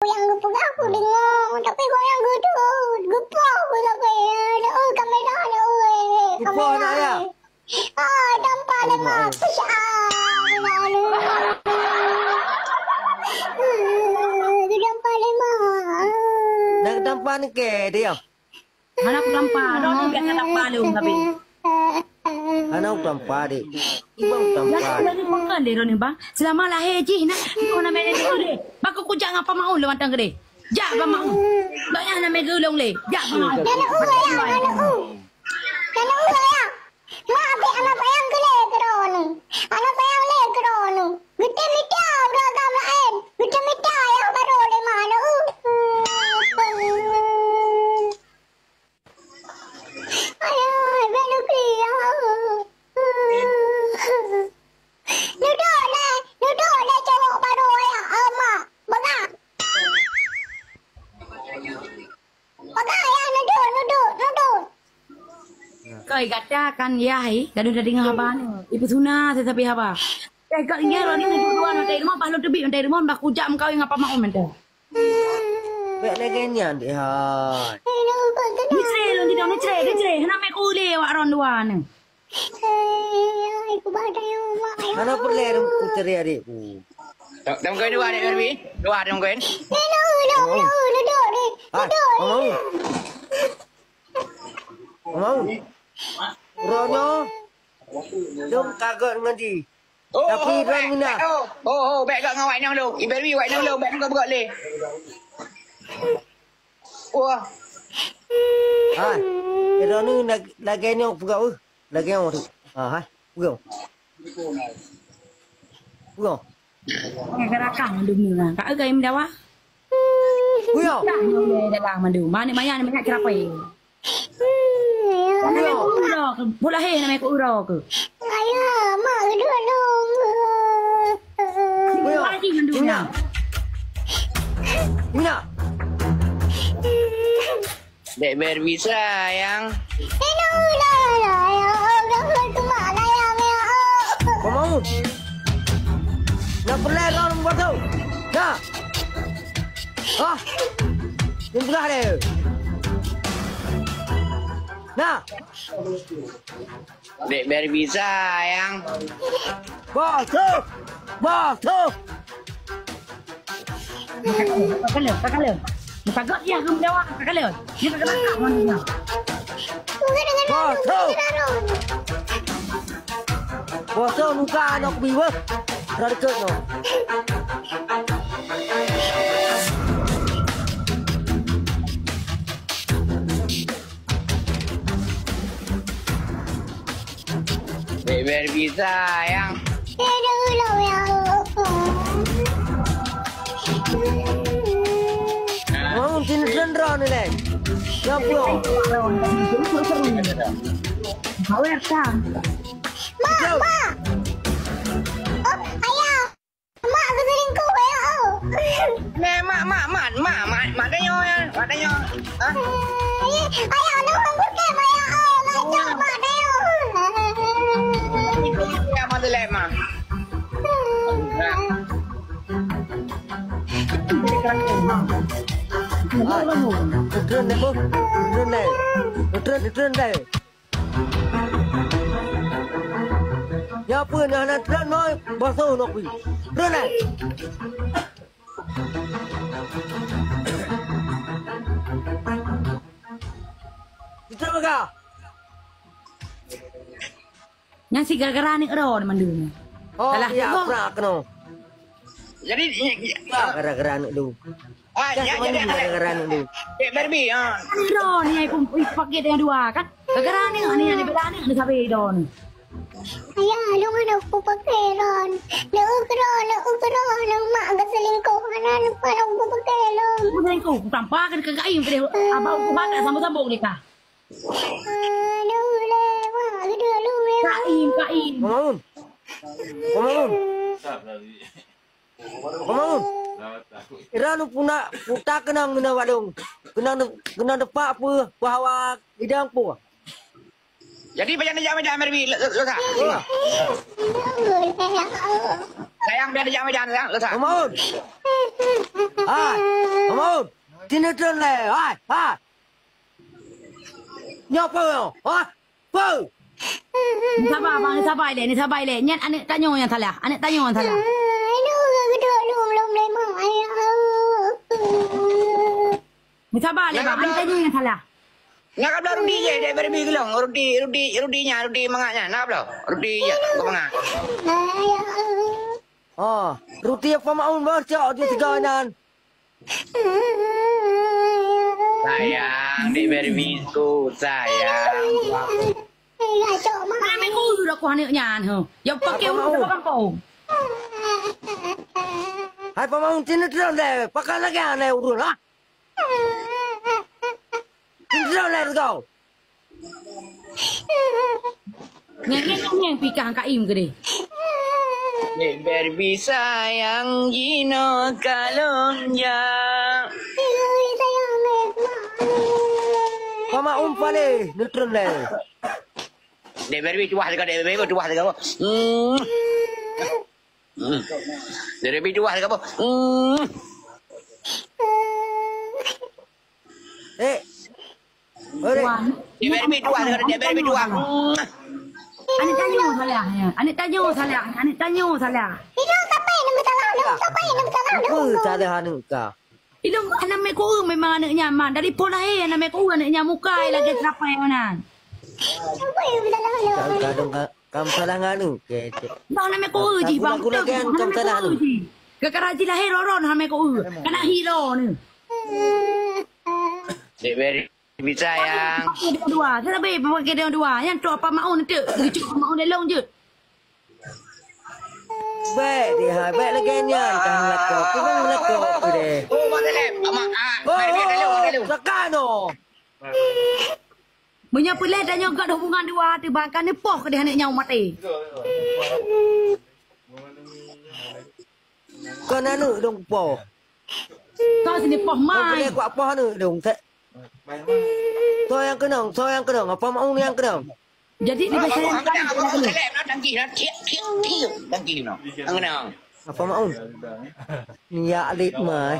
yang gepuk aku dengar. Tapi kau yang gedut. Gepuk aku tapi. Kamera ada. Gepuk anak ya? Tanpa dengar. Tanpa dengar. Nak tampak ni ke dia? Mana aku nampak. Ada biasa nampak lu tapi. Anak tampak dek. Ibang tampak. Lagi makan deh Roni bang. Selama lahir je nak. Kau nak main dulu deh. Bak aku jak ngapa mau lu mantang gede. Jak ba mau. Banyak nak main gulung le. Jak ba mau. Anak ya. Mak ambil anak sayang ke le kerana. Anak sayang le kerana. Gede mita beragam lain. Gede mita yang baru le mana. Ayah, belu kriya. Duduk le cowok baru ya, mak. Bagak. Bagak ya, nuduk. Kau katakan yai. Gaduh dah dengar abang ni. Ibu tuna tetapi apa. Kau ingat Roni ni dua nak dari rumah. Baru terbit dari rumah. Dah kujak kau yang apa mau minta. Baik lagi ni dek. Hai. Ni cerai lu tidak ni cerai. Nak main kule wak Ron dua ni. Aku badai mak. Anak perlu aku cerai adik. Đồng kênh dua dek Berbi. Dua đồng kênh. Duduk ni. Mau. Mau. Ronyo. Jom kaget ngendi. Tapi Ron mina. Bek kat dengan white nang lu. Berbi white nang lu. Bek kau berat le. Wah. Hai. Ron ni lagi ni aku pegau. Lagi orang tu. Hai. Pegau. Gerakang mandu ni lah. Kak agak yang mendawa. Pegau. Tak boleh dalam mandu. Mana maya ni banyak kerapai. Namanya ku ura ke? Bola hei namanya ku ura ke? Ayah, mak duduk dong. Lagi mandu ni. Mina. Dek Berbi sayang. Kau mau? Nak perlu Ron buat tu. Nak. Yang belah dia. Nah. Dek Berbi sayang. Bos tu. Kakak le. Kakak dia ke mendawa kakak le. Dia kakak bakar mandu. Bos tu. Bos tu muka anak biwa. Dah dekat no. Dek Berbi sayang. Mau sini sendra ni leh. Siapa? Kau yang sang. Mak. Ayah. Mak keselingkuh ayah. Mak tanya ya. Mak tanya. Ayah, nak bukan ayah. Ngajak mak dia. Ya mak telek mak. Turun deh, bos. Turun deh. Ya apa ni anak turun noi, basuh nak pergi. Turun deh. Kita berapa? Yang si gara-gara ni Ron mandu ni. Ya pernah kena. Jadi Gara-gara anak tu. jadi Gara-gara anak tu. Dek Berbi Ron ni aku pakai dengan dua kan. Gara-gara ni ada bela ni ada sampai Ron. Ayah, lu mana aku pakai Ron. Nak ukron. Mak keselingkuh. Mana aku pakai Ron. Bukan kau tanpa kan kagak aim pada abang aku bakar sambung-sambung ni kah. Aduh, mak kedua lu. Kain. Komun. Ira nu puna puta kenang ngena wadong. Kenang depak apa bahawa hidang pu. Jadi banyak meja Berbi letak. Sayang biar meja sayang letak. Komun. Pamaun. Sinetron le. Hai. Ha. Nyapa yo. Ha. Apa? Ni sabar bang, ni sabar le, ni sabar le. Nyat anak tanya yang salah. Anak tanya yang salah. Aduh, gedor belum lemah ayah. Ni sabar le bang, anak tanya yang salah. Nak kabla rudi je dia beri gelong. Rudi mangaknya. Nak kabla? Rudi je kau mangak. Ha. Ruti pamaun bercak di seganan. Sayang, dia beri bisu sayang. Gacok mak. Mana ko dah ko anak nyan he. Yang pakai urut kampung. Hai pamaun sinetron le. Pakai lagi ane urun ha. Sinetron le kau. Ngeng pikang kaim ke dia. Dia beri sayang Gino kalonnya. Sayang mak. Pamaun pale sinetron le. Dia beri tuah dekat dia beri tuah dekat apa? Dia beri tuah dekat apa? Ore. Dia beri tuah dekat dia beri tuah. Anak tanya salah ya. Anak tanya salah. Anak tanya salah. Itu sampai nama salah lu. Sampai nama salah lu. Apa cara anu ka? Itu anak mek ko memang anak nyaman. Dari pola anak mek ko anak nyamukai lagi sampai mana. Sampai nama salah lu. Kadang kam salah anu ke. Bang anak mek ko ji bang. Aku lagi kam salah anu. Kekaraji lahir roron anak mek ko. Kana hero ni. Dia beri sayang. Dua. Saya lebih pakai dia dua. Yang tu apa mau nanti. Cucuk mau dia long je. Baik dia hai baik lagi nyan kan lako. Kau lako tu deh. Oh, mana lep? Amak mari kalau. Sakano. Punya pelet dan juga ada hubungan dua hati. Bahkan ni poh ke dia anak nyawa mati. Kau anu dong po. Kau sini poh Kau mai. boleh kuat po anu dong tak. So yang kenang. Apa mau yang kenang? Jadi di bahasa yang kan. Lep nak tangki nak tiap. Tangki nak. Angenang. Apa mau? Ni ya alit mai.